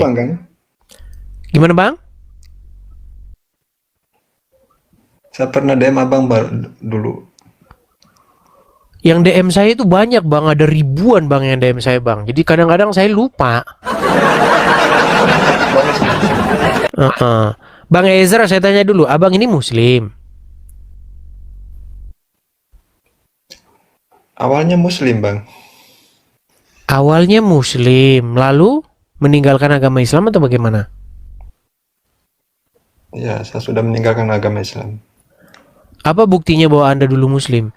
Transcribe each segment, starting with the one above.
Bang kan? Gimana bang? Saya pernah DM abang dulu. Yang DM saya itu banyak bang, ada ribuan bang yang DM saya bang. Jadi kadang-kadang saya lupa. Banyak sih. Heeh. Bang Ezra, saya tanya dulu, abang ini Muslim? Awalnya Muslim bang. Awalnya Muslim, lalu meninggalkan agama Islam atau bagaimana? Ya, saya sudah meninggalkan agama Islam. Apa buktinya bahwa Anda dulu Muslim?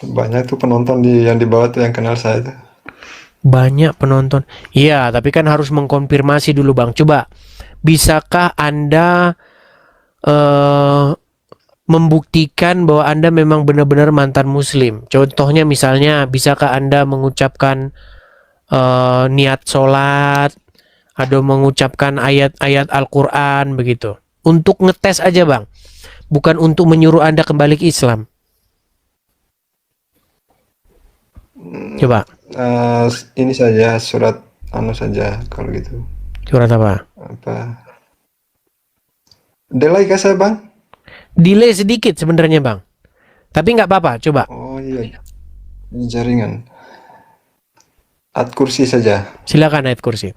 Banyak tuh penonton yang di bawah tuh yang kenal saya tuh. Banyak penonton. Iya, tapi kan harus mengkonfirmasi dulu bang. Coba, bisakah Anda eh, membuktikan bahwa Anda memang benar-benar mantan Muslim? Contohnya misalnya, bisakah Anda mengucapkan niat sholat, atau mengucapkan ayat-ayat Al-Quran begitu? Untuk ngetes aja bang, bukan untuk menyuruh Anda kembali ke Islam. Coba, Eh, ini saja surat anu saja kalau gitu. surat apa? Apa? Delay kah saya bang? Delay sedikit sebenarnya bang, tapi nggak apa-apa. Coba, Oh iya, ini jaringan. At kursi saja. silakan ayat kursi.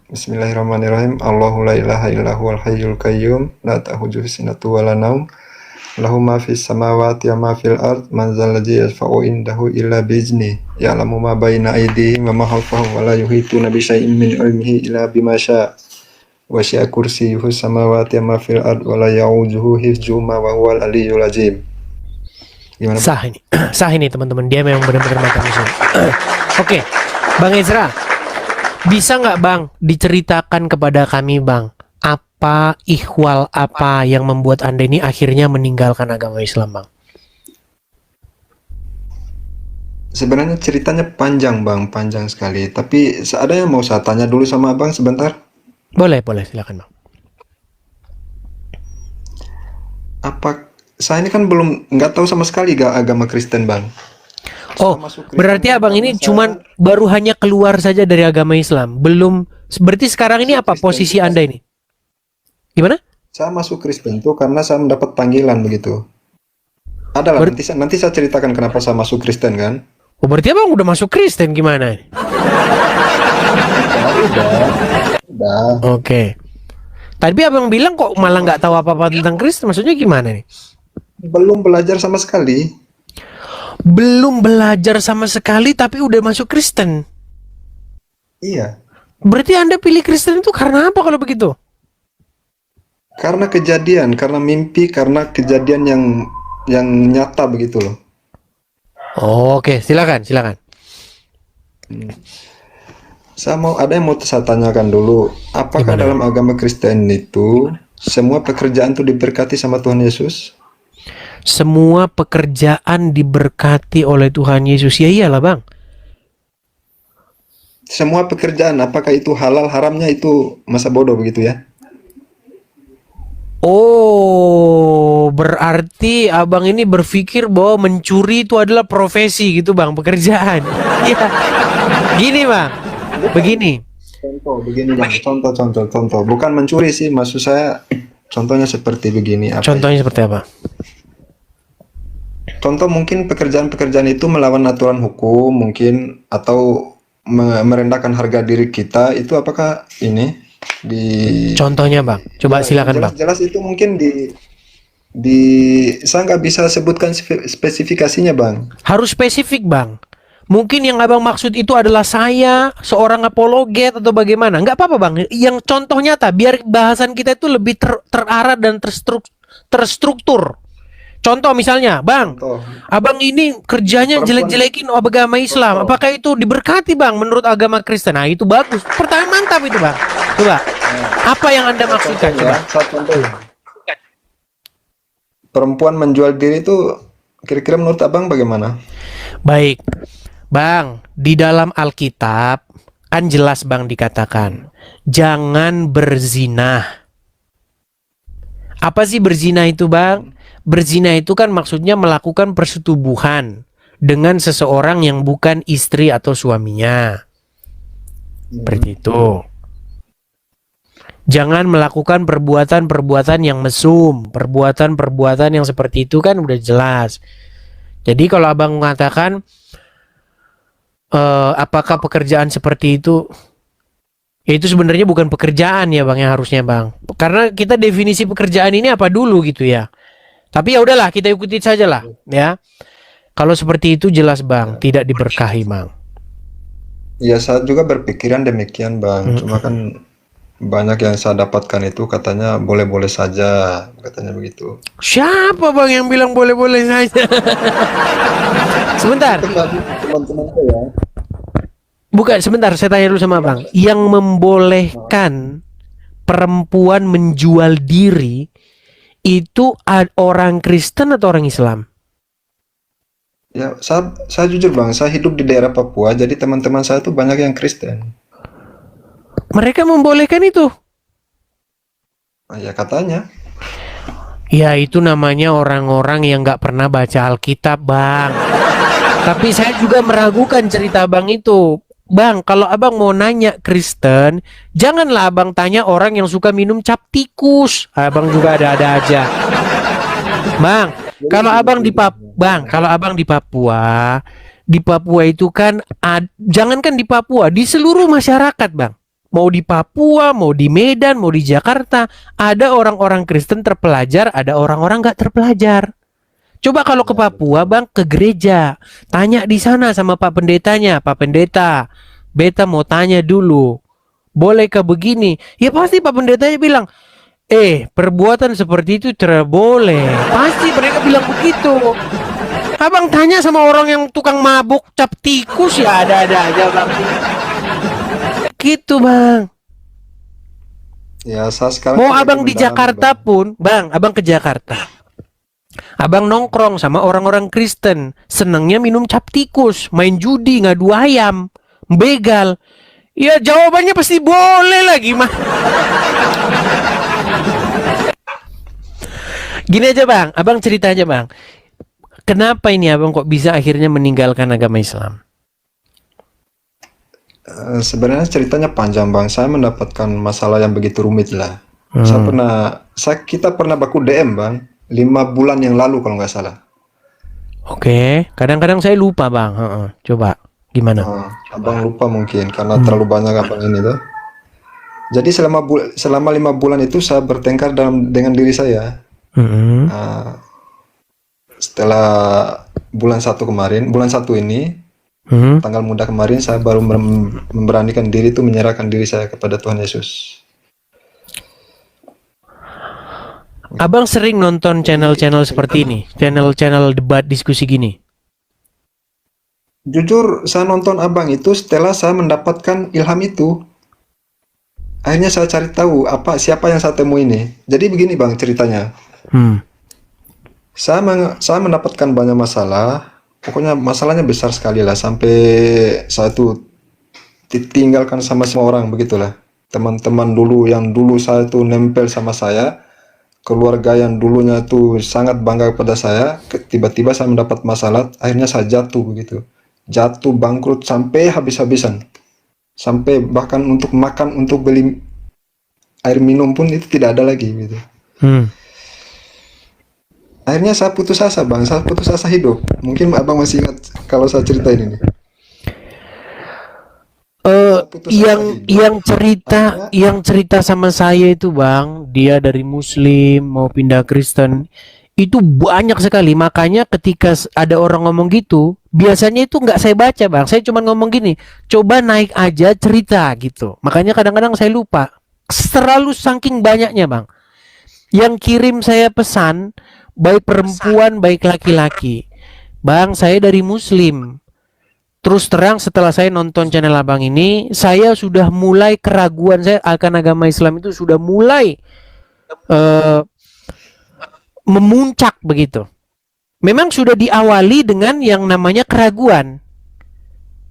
Bismillahirrahmanirrahim. Allahu la ilaha illa huwal hayyul qayyum la ta'khudhuhu sinatun wa la naum. Lahu ma fis samawati wa ma fil ard. Man dzal ladzi yashfa'u indahu illa bi'izni. Ya'lamu ma baina aydihim wa ma khalfahum wa la yuhituna bi syai'in min ilmihi illa bima syaa'. Wasi'a kursiyyuhu samawati wa ma fil ard wa la ya'uduhu hifdzuhuma wa huwal aliyyul azim. Gimana Bang? Sah ini, sah ini teman-teman. Dia memang benar-benar mantan Muslim. Oke, Bang Ezra, bisa nggak bang diceritakan kepada kami bang, apa ihwal apa yang membuat Anda ini akhirnya meninggalkan agama Islam bang? Sebenarnya ceritanya panjang Bang, panjang sekali. Tapi ada yang mau saya tanya dulu sama Abang sebentar. Boleh, boleh, silakan bang. Apa saya ini kan belum nggak tahu sama sekali gak agama Kristen Bang. Oh, Saya masuk Kristen berarti itu abang karena ini cuman baru hanya keluar saja dari agama Islam, belum. Berarti sekarang ini apa Kristen posisi itu Anda ini? Gimana? saya masuk Kristen itu karena saya mendapat panggilan begitu. Adalah Ber- nanti saya ceritakan kenapa saya masuk Kristen kan. oh, berarti abang udah masuk Kristen gimana? Udah. Oke. Tadi abang bilang kok malah nggak tahu apa-apa tentang Kristen, maksudnya gimana nih? Belum belajar sama sekali. Belum belajar sama sekali tapi udah masuk Kristen. Iya. Berarti Anda pilih Kristen itu karena apa kalau begitu? Karena kejadian, karena mimpi, karena kejadian yang nyata begitu loh. Oke, silakan, silakan. Ada yang mau saya tanyakan dulu. Apakah Gimana? dalam agama Kristen itu semua pekerjaan itu diberkati sama Tuhan Yesus? Semua pekerjaan diberkati oleh Tuhan Yesus. Ya iyalah bang. Semua pekerjaan, apakah itu halal haramnya itu masa bodoh begitu ya? Oh, berarti abang ini berpikir bahwa mencuri itu adalah profesi gitu bang, pekerjaan. Iya. Gini bang, begini. Contoh begini Bang, contoh. Bukan mencuri sih, maksud saya contohnya seperti begini. Apa ya? Contohnya seperti apa? Contoh mungkin pekerjaan-pekerjaan itu melawan aturan hukum mungkin atau merendahkan harga diri kita itu apakah ini di Contohnya bang, coba silakan bang. jelas-jelas itu mungkin di saya nggak bisa sebutkan spesifikasinya Bang. Harus spesifik bang. Mungkin yang abang maksud itu adalah saya seorang apologet atau bagaimana? Nggak apa-apa bang. Yang contoh nyata biar bahasan kita itu lebih terarah dan terstruktur. Contoh misalnya, bang, Contoh abang ini kerjanya perempuan. jelek-jelekin agama Islam. Contoh. Apakah itu diberkati bang menurut agama Kristen? Nah itu bagus. Pertanyaan mantap itu bang. Coba, apa yang anda maksudkan? Contoh ya, Coba. satu contoh. Perempuan menjual diri itu kira-kira menurut Abang bagaimana? Baik, bang, di dalam Alkitab kan jelas bang dikatakan jangan berzina. Apa sih berzina itu bang? Berzina itu kan maksudnya melakukan persetubuhan dengan seseorang yang bukan istri atau suaminya. Seperti itu. Jangan melakukan perbuatan-perbuatan yang mesum, perbuatan-perbuatan yang seperti itu kan udah jelas. Jadi kalau abang mengatakan apakah pekerjaan seperti itu, ya itu sebenarnya bukan pekerjaan ya bang, yang harusnya bang. Karena kita definisi pekerjaan ini apa dulu gitu ya. Tapi ya udahlah, kita ikuti saja lah ya. Kalau seperti itu jelas bang, tidak diberkahi bang. Ya, saya juga berpikiran demikian, Bang. Cuma kan banyak yang saya dapatkan itu katanya boleh-boleh saja, katanya begitu. Siapa bang yang bilang boleh-boleh saja? Sebentar, Teman-teman saya. bukan sebentar, saya tanya dulu sama bang. Yang membolehkan perempuan menjual diri itu orang Kristen atau orang Islam? Ya, saya jujur, Bang, saya hidup di daerah Papua, jadi teman-teman saya tuh banyak yang Kristen. Mereka membolehkan itu. Nah, ya katanya. Ya itu namanya orang-orang yang nggak pernah baca Alkitab bang. Tapi saya juga meragukan cerita abang itu. Bang, kalau abang mau nanya Kristen, janganlah abang tanya orang yang suka minum cap tikus. Abang juga ada-ada aja. Bang, kalau abang di Papua itu kan jangankan di Papua, di seluruh masyarakat, Bang. Mau di Papua, mau di Medan, mau di Jakarta, ada orang-orang Kristen terpelajar, ada orang-orang nggak terpelajar. Coba kalau ke Papua, Bang, ke gereja, tanya di sana sama Pak Pendetanya, Pak Pendeta, beta mau tanya dulu, bolehkah begini? Ya pasti Pak Pendetanya bilang, perbuatan seperti itu tidak boleh. Pasti mereka bilang begitu. Abang tanya sama orang yang tukang mabuk cap tikus, ya ada-ada aja bang. Gitu bang. Ya, saya sekarang Mau sudah abang di mendalami, Jakarta Bang. pun, bang, abang ke Jakarta. Abang nongkrong sama orang-orang Kristen, senengnya minum cap tikus, main judi, ngadu ayam, begal. Ya jawabannya pasti boleh lagi mah. Gini aja bang, abang cerita aja bang. Kenapa ini abang kok bisa akhirnya meninggalkan agama Islam? Sebenarnya ceritanya panjang, Bang. Saya mendapatkan masalah yang begitu rumit lah. Kita pernah baku DM, Bang. 5 bulan yang lalu kalau nggak salah. Oke, kadang-kadang saya lupa bang. Coba gimana? Abang lupa mungkin karena terlalu banyak abang ini tuh. Jadi selama 5 bulan itu saya bertengkar dengan diri saya. Mm-mm. Setelah bulan 1 ini, Mm. tanggal muda kemarin saya baru memberanikan diri itu menyerahkan diri saya kepada Tuhan Yesus. Abang sering nonton channel-channel seperti ini, channel-channel debat diskusi gini. Jujur, saya nonton abang itu setelah saya mendapatkan ilham itu. Akhirnya saya cari tahu siapa yang saya temui ini. Jadi begini bang ceritanya. Saya mendapatkan banyak masalah. Pokoknya masalahnya besar sekali lah. Sampai saya tuh ditinggalkan sama semua orang begitulah. Teman-teman dulu yang dulu saya tuh nempel sama saya, keluarga yang dulunya tuh sangat bangga kepada saya, tiba-tiba saya mendapat masalah, akhirnya saya jatuh begitu. Jatuh bangkrut sampai habis-habisan. Sampai bahkan untuk makan, untuk beli air minum pun itu tidak ada lagi gitu. Akhirnya saya putus asa bang, saya putus asa hidup. Mungkin abang masih ingat kalau saya ceritain ini. Yang cerita sama saya itu bang, dia dari Muslim mau pindah Kristen, itu banyak sekali. Makanya ketika ada orang ngomong gitu, biasanya itu nggak saya baca bang, saya cuma ngomong gini, coba naik aja cerita gitu. Makanya kadang-kadang saya lupa, terlalu saking banyaknya bang yang kirim saya pesan, baik perempuan baik laki-laki. Bang, saya dari Muslim. Terus terang setelah saya nonton channel abang ini, saya sudah mulai keraguan saya akan agama Islam itu sudah mulai memuncak begitu. Memang sudah diawali dengan yang namanya keraguan.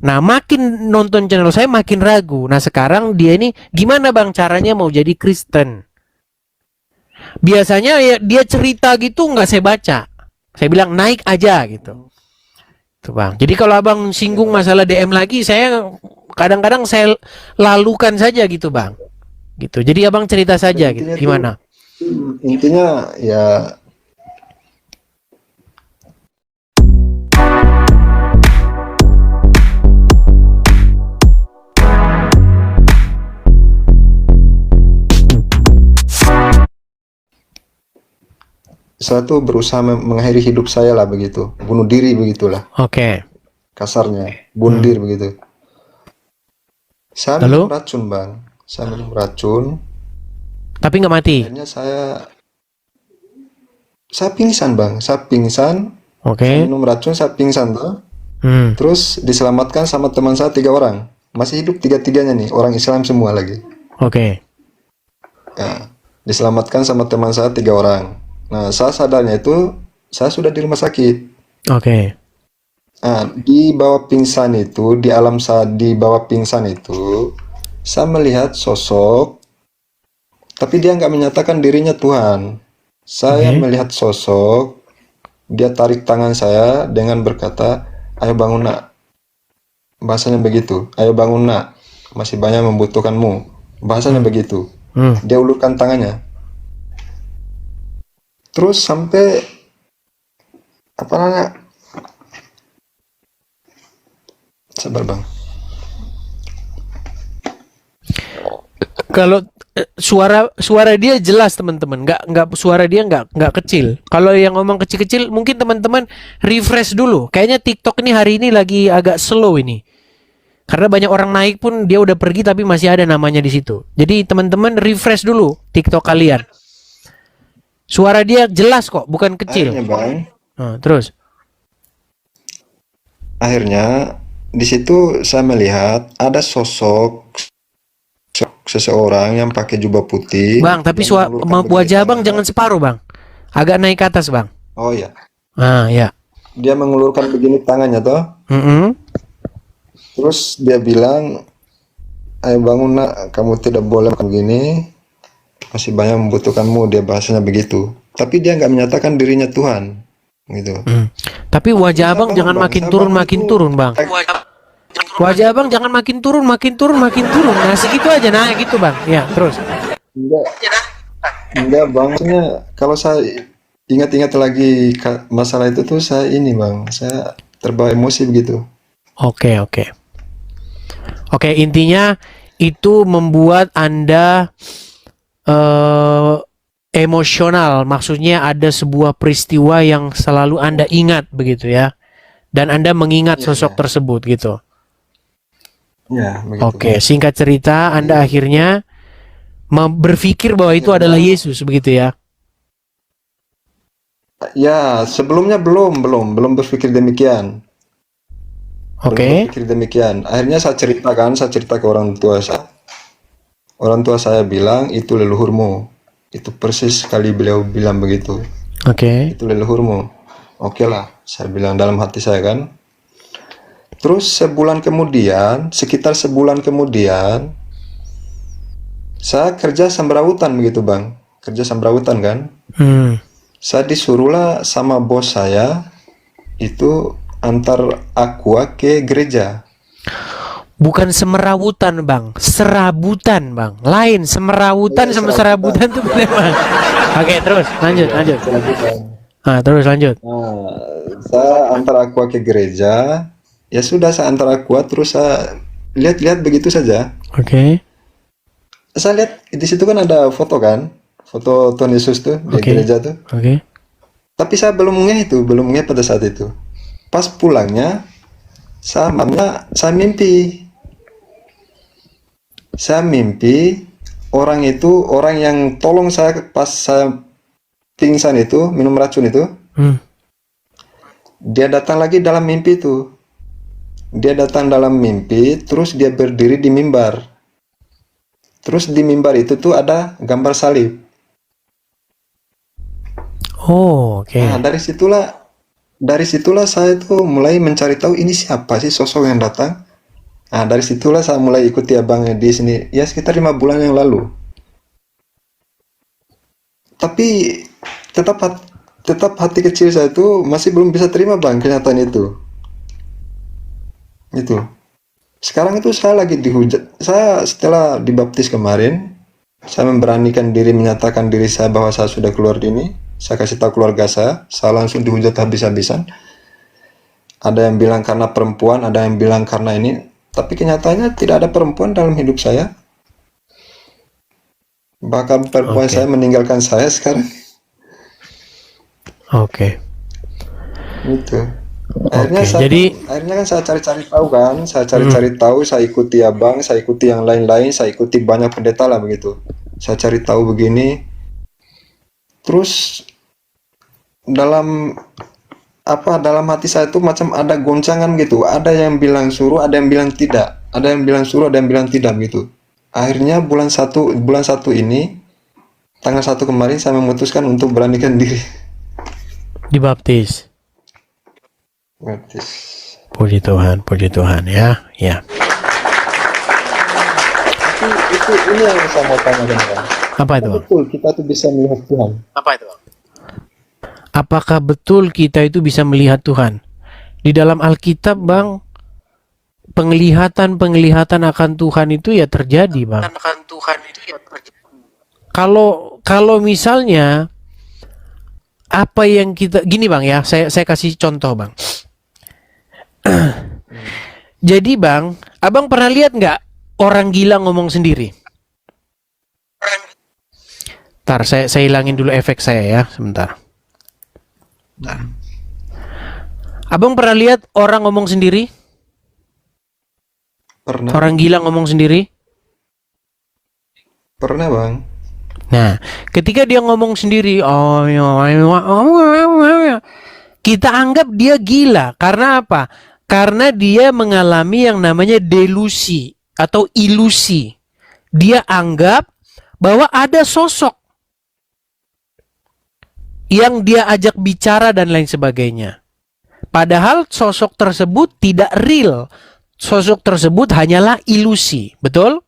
Nah makin nonton channel saya makin ragu. Nah sekarang dia ini gimana bang caranya mau jadi Kristen? Biasanya ya dia cerita gitu nggak saya baca. Saya bilang naik aja gitu. Tuh Bang. Jadi kalau Abang singgung masalah DM lagi, saya kadang-kadang saya lalukan saja gitu Bang. Gitu. Jadi Abang cerita Dan saja gitu. intinya tuh, Gimana? intinya ya saya tuh berusaha mengakhiri hidup saya lah begitu, bunuh diri begitulah Oke. kasarnya, bunuh Hmm. diri begitu. Saya minum Lalu? racun bang, saya minum racun, Tapi nggak mati. akhirnya saya pingsan bang, saya pingsan, saya Oke. minum racun, saya pingsan tuh, Hmm. terus diselamatkan sama teman saya 3 orang, masih hidup tiga-tiganya nih, orang Islam semua lagi. Oke. Ya, diselamatkan sama teman saya 3 orang. Nah, saya sadarnya itu saya sudah di rumah sakit. Oke. Nah, di bawah pingsan itu, di alam saya di bawah pingsan itu, saya melihat sosok, tapi dia nggak menyatakan dirinya Tuhan. Saya Oke. melihat sosok, dia tarik tangan saya dengan berkata, "Ayo bangun nak." Bahasanya begitu. "Ayo bangun nak, masih banyak membutuhkanmu." Bahasanya Hmm. begitu. Hmm. Dia ulurkan tangannya. Terus sampai apa namanya? Sabar bang. Kalau suara suara dia jelas teman-teman, nggak suara dia nggak kecil. Kalau yang ngomong kecil-kecil mungkin teman-teman refresh dulu. Kayaknya TikTok ini hari ini lagi agak slow ini. Karena banyak orang naik pun dia udah pergi tapi masih ada namanya di situ. Jadi teman-teman refresh dulu TikTok kalian. Suara dia jelas kok, bukan kecil. Akhirnya bang, Nah, terus, akhirnya di situ saya melihat ada sosok seseorang yang pakai jubah putih Bang, tapi yang mengulurkan begini wajah Bang jangan tangannya. separuh Bang. Agak naik ke atas Bang. Oh ya, Ah, ya. dia mengulurkan begini tangannya toh. Mm-mm. Terus dia bilang, "Ayo bangun nak, kamu tidak boleh makan begini. Masih banyak membutuhkanmu." Dia bahasanya begitu. Tapi dia nggak menyatakan dirinya Tuhan, gitu. Hmm. Tapi Terus wajah saya Abang bangun jangan bang, makin saya turun bangun makin tuh. turun Bang. Wajah Abang jangan makin turun makin turun makin turun. Nah, segitu aja nah gitu Bang. Ya, terus. Enggak, enggak bang. Maksudnya kalau saya ingat-ingat lagi masalah itu tuh saya ini bang, saya terbawa emosi begitu. Oke, oke. Oke, intinya itu membuat Anda eh emosional. Maksudnya ada sebuah peristiwa yang selalu Anda ingat begitu ya. Dan Anda mengingat Iya, sosok iya. tersebut gitu. Ya, begitu Oke, bang. singkat cerita Anda Jadi, akhirnya berpikir bahwa itu adalah akhirnya, Yesus begitu ya. ya sebelumnya belum berpikir demikian. Belum Oke. berpikir demikian. Akhirnya saya cerita ke orang tua saya. Orang tua saya bilang, "Itu leluhurmu." Itu persis sekali beliau bilang begitu. Oke. "Itu leluhurmu." Oke lah, saya bilang dalam hati saya kan. Terus sebulan kemudian, sekitar sebulan kemudian, saya kerja sambarawutan begitu bang. Kerja sambarawutan kan. Hmm. Saya disuruhlah sama bos saya itu antar aqua ke gereja. Bukan semerawutan bang, serabutan bang. Lain semerawutan Iya, sama serabutan. serabutan tuh beda bang. Oke terus lanjut Iya, lanjut. serabutan. Ah terus lanjut. Nah, saya antar aqua ke gereja. Ya sudah, saya antar aqua terus saya lihat-lihat begitu saja. Oke Saya lihat di situ kan ada foto kan, foto Tuhan Yesus tuh di oke gereja tuh. oke. Tapi saya belum ngeh pada saat itu. Pas pulangnya, saya mimpi. Saya mimpi orang itu, orang yang tolong saya pas saya pingsan itu, minum racun itu, Hmm. dia datang lagi dalam mimpi itu. Dia datang dalam mimpi, terus dia berdiri di mimbar. Terus di mimbar itu tuh ada gambar salib. Oh oke. Nah, dari situlah saya tuh mulai mencari tahu ini siapa sih sosok yang datang. Nah, dari situlah saya mulai ikuti abangnya di sini. Ya sekitar 5 bulan yang lalu. Tapi tetap tetap hati kecil saya tuh masih belum bisa terima bang kenyataan itu. Itu. Sekarang itu saya lagi dihujat. Saya setelah dibaptis kemarin, saya memberanikan diri menyatakan diri saya bahwa saya sudah keluar dini. Saya kasih tahu keluarga saya langsung dihujat habis-habisan. Ada yang bilang karena perempuan, ada yang bilang karena ini. Tapi kenyataannya tidak ada perempuan dalam hidup saya. Bahkan perempuan Oke. saya meninggalkan saya sekarang. Oke. Gitu. Oke, jadi Akhirnya kan saya cari-cari tahu kan. Saya cari-cari tahu, saya ikuti abang, saya ikuti yang lain-lain, saya ikuti banyak pendeta lah begitu. Saya cari tahu begini. Terus dalam dalam hati saya itu macam ada goncangan gitu. Ada yang bilang suruh, ada yang bilang tidak. Ada yang bilang suruh, ada yang bilang tidak gitu. Akhirnya bulan satu ini, tanggal 1 kemarin saya memutuskan untuk beranikan diri. dibaptis. Baptis. Puji Tuhan ya. Ya. Itu ini yang saya mau tanyakan Bang. Apa itu, Bang? Betul kita tuh bisa melihat Tuhan. Apa itu, Bang? Apakah betul kita itu bisa melihat Tuhan? Di dalam Alkitab, Bang, penglihatan akan Tuhan itu ya terjadi, Bang. Kalau misalnya apa yang kita gini, Bang, ya, saya kasih contoh, Bang. Jadi, Bang, Abang pernah lihat nggak orang gila ngomong sendiri? Ntar saya hilangin dulu efek saya ya, sebentar. Abang pernah lihat orang ngomong sendiri? Pernah. Orang gila ngomong sendiri? Pernah Bang. Nah, ketika dia ngomong sendiri, kita anggap dia gila. Karena apa? Karena dia mengalami yang namanya delusi atau ilusi. Dia anggap bahwa ada sosok yang dia ajak bicara dan lain sebagainya. Padahal sosok tersebut tidak real. Sosok tersebut hanyalah ilusi. Betul?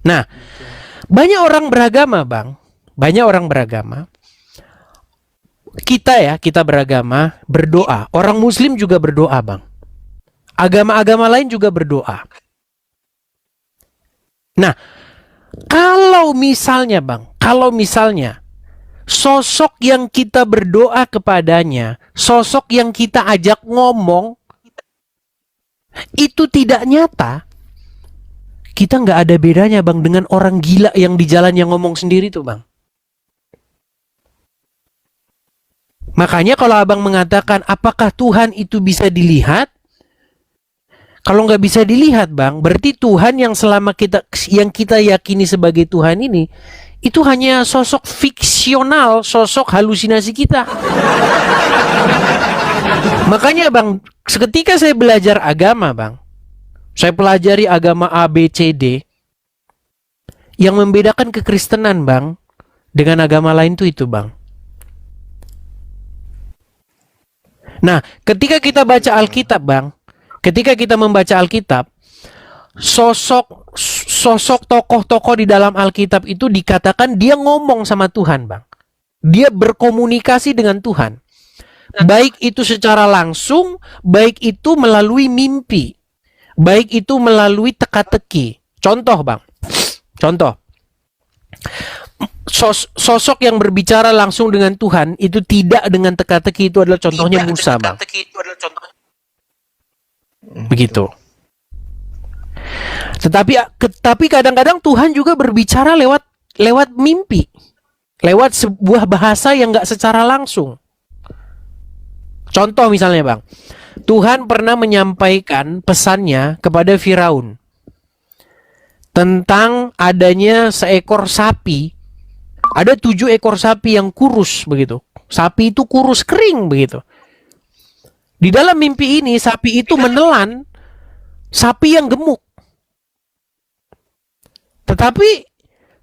Nah, banyak orang beragama, Bang. Banyak orang beragama. Kita beragama, berdoa. Orang Muslim juga berdoa, Bang. Agama-agama lain juga berdoa. Nah, kalau misalnya, Bang, sosok yang kita berdoa kepadanya, sosok yang kita ajak ngomong, itu tidak nyata, kita nggak ada bedanya, Bang, dengan orang gila yang di jalan yang ngomong sendiri tuh, Bang. Makanya kalau Abang mengatakan apakah Tuhan itu bisa dilihat, kalau nggak bisa dilihat, Bang, berarti Tuhan yang yang kita yakini sebagai Tuhan ini itu hanya sosok fiksional, sosok halusinasi kita. Makanya, Bang, ketika saya belajar agama, Bang, saya pelajari agama A, B, C, D, yang membedakan kekristenan, Bang, dengan agama lain tuh itu, Bang. Nah, ketika kita baca Alkitab, Bang, ketika kita membaca Alkitab, sosok tokoh-tokoh di dalam Alkitab itu dikatakan dia ngomong sama Tuhan, Bang. Dia berkomunikasi dengan Tuhan. Baik itu secara langsung, baik itu melalui mimpi, baik itu melalui teka-teki. Contoh, Bang. Contoh. Sosok yang berbicara langsung dengan Tuhan itu tidak dengan teka-teki, itu adalah contohnya Musa, Bang. Begitu. Tetapi kadang-kadang Tuhan juga berbicara lewat mimpi, lewat sebuah bahasa yang nggak secara langsung. Contoh misalnya, Bang, Tuhan pernah menyampaikan pesannya kepada Firaun tentang adanya seekor sapi. Ada 7 ekor sapi yang kurus begitu. Sapi itu kurus kering begitu. Di dalam mimpi ini sapi itu menelan sapi yang gemuk. Tetapi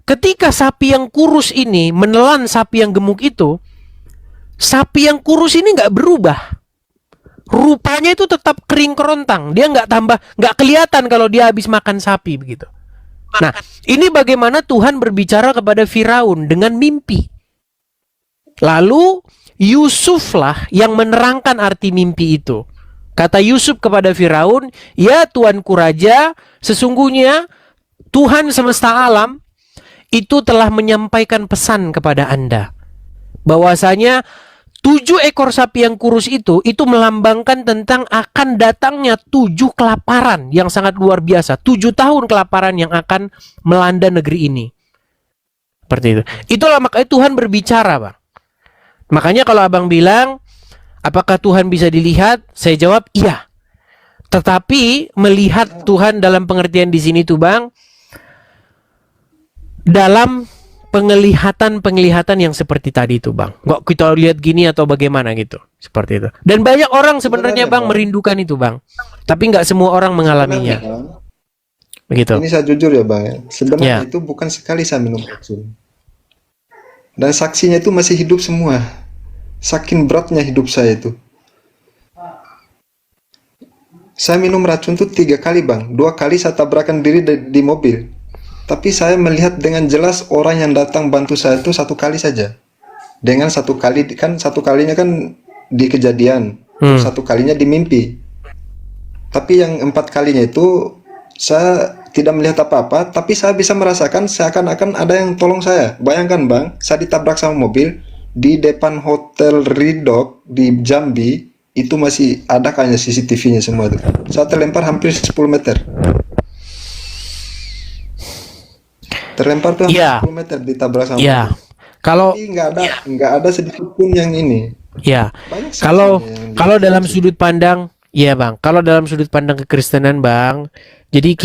ketika sapi yang kurus ini menelan sapi yang gemuk itu, sapi yang kurus ini nggak berubah. Rupanya itu tetap kering kerontang. Dia nggak kelihatan kalau dia habis makan sapi begitu. Nah, ini bagaimana Tuhan berbicara kepada Firaun dengan mimpi. Lalu Yusuflah yang menerangkan arti mimpi itu. Kata Yusuf kepada Firaun, "Ya tuanku raja, sesungguhnya Tuhan semesta alam itu telah menyampaikan pesan kepada Anda bahwasanya 7 ekor sapi yang kurus itu melambangkan tentang akan datangnya 7 kelaparan yang sangat luar biasa. 7 tahun kelaparan yang akan melanda negeri ini." Seperti itu. Itulah makanya Tuhan berbicara, Bang. Makanya kalau abang bilang, apakah Tuhan bisa dilihat? Saya jawab iya. Tetapi melihat Tuhan dalam pengertian di sini tuh, Bang, dalam penglihatan yang seperti tadi itu, Bang. Nggak kita lihat gini atau bagaimana gitu. Seperti itu. Dan banyak orang sebenarnya, Bang, merindukan itu, Bang. Tapi nggak semua orang mengalaminya. Begitu. Ini saya jujur ya Bang ya. Sebenarnya Ya. itu bukan sekali saya minum racun. Dan saksinya itu masih hidup semua. Saking beratnya hidup saya itu. Saya minum racun tuh 3 kali Bang. 2 kali saya tabrakan diri di mobil. Tapi saya melihat dengan jelas orang yang datang bantu saya itu 1 kali saja. Dengan 1 kali, kan 1 kalinya kan di kejadian. 1 kalinya di mimpi. Tapi yang 4 kalinya itu saya tidak melihat apa-apa, tapi saya bisa merasakan seakan-akan ada yang tolong saya. Bayangkan Bang, saya ditabrak sama mobil di depan Hotel Ridok di Jambi, itu masih ada kayaknya CCTV-nya semua itu. Saya terlempar hampir 10 meter. Terlempar tuh hampir Iya. 10 meter ditabrak sama Ya. mobil. Kalau Tapi nggak ada sedikit pun yang ini. ya, Banyak kalau saksinya yang kalau dalam saksi. sudut pandang, ya Bang, kalau dalam sudut pandang kekristenan, Bang, jadi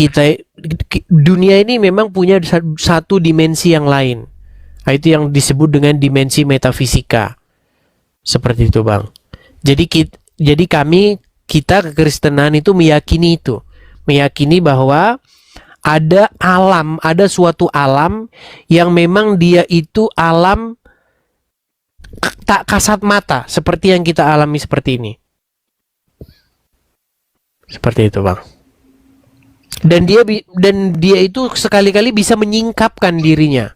dunia ini memang punya satu dimensi yang lain. Nah, itu yang disebut dengan dimensi metafisika. Seperti itu, Bang. Jadi kita kekristenan itu meyakini itu. Meyakini bahwa ada suatu alam yang memang dia itu alam tak kasat mata seperti yang kita alami seperti ini. Seperti itu, Bang. Dan dia itu sekali-kali bisa menyingkapkan dirinya.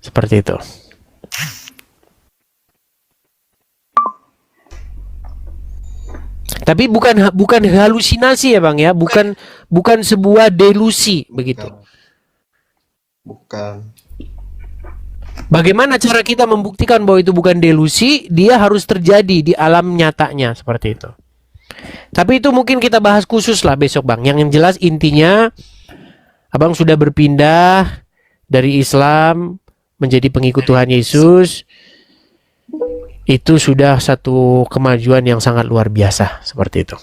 Seperti itu. Tapi bukan halusinasi ya, Bang ya, bukan sebuah delusi begitu. Bukan. Bagaimana cara kita membuktikan bahwa itu bukan delusi? Dia harus terjadi di alam nyatanya seperti itu. Tapi itu mungkin kita bahas khusus lah besok, Bang. Yang jelas intinya Abang sudah berpindah dari Islam menjadi pengikut Tuhan Yesus. Itu sudah satu kemajuan yang sangat luar biasa seperti itu.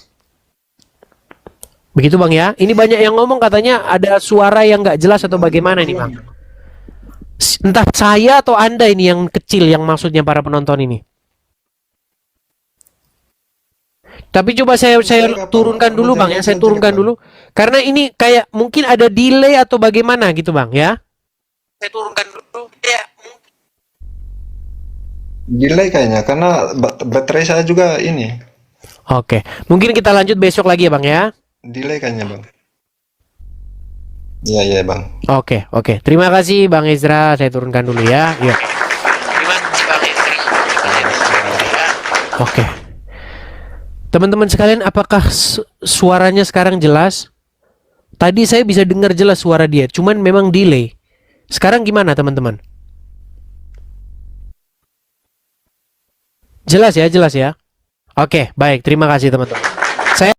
Begitu, Bang ya. Ini banyak yang ngomong katanya ada suara yang nggak jelas atau bagaimana ini, Bang. Entah saya atau Anda ini yang kecil yang maksudnya para penonton ini. Tapi coba saya turunkan dulu, Bang ya. Saya turunkan dulu. Karena ini kayak mungkin ada delay atau bagaimana gitu, Bang ya. Saya turunkan dulu. Ya. Delay kayaknya karena baterai saya juga ini. Oke. Mungkin kita lanjut besok lagi ya, Bang ya. Delay kayaknya Bang. Iya Bang. Oke. Terima kasih Bang Ezra. Saya turunkan dulu ya. Iya. Terima kasih Bang Ezra. Oke. Teman-teman sekalian, apakah suaranya sekarang jelas? Tadi saya bisa dengar jelas suara dia, cuman memang delay. Sekarang gimana, teman-teman? Jelas ya. Oke, baik. Terima kasih, teman-teman. Saya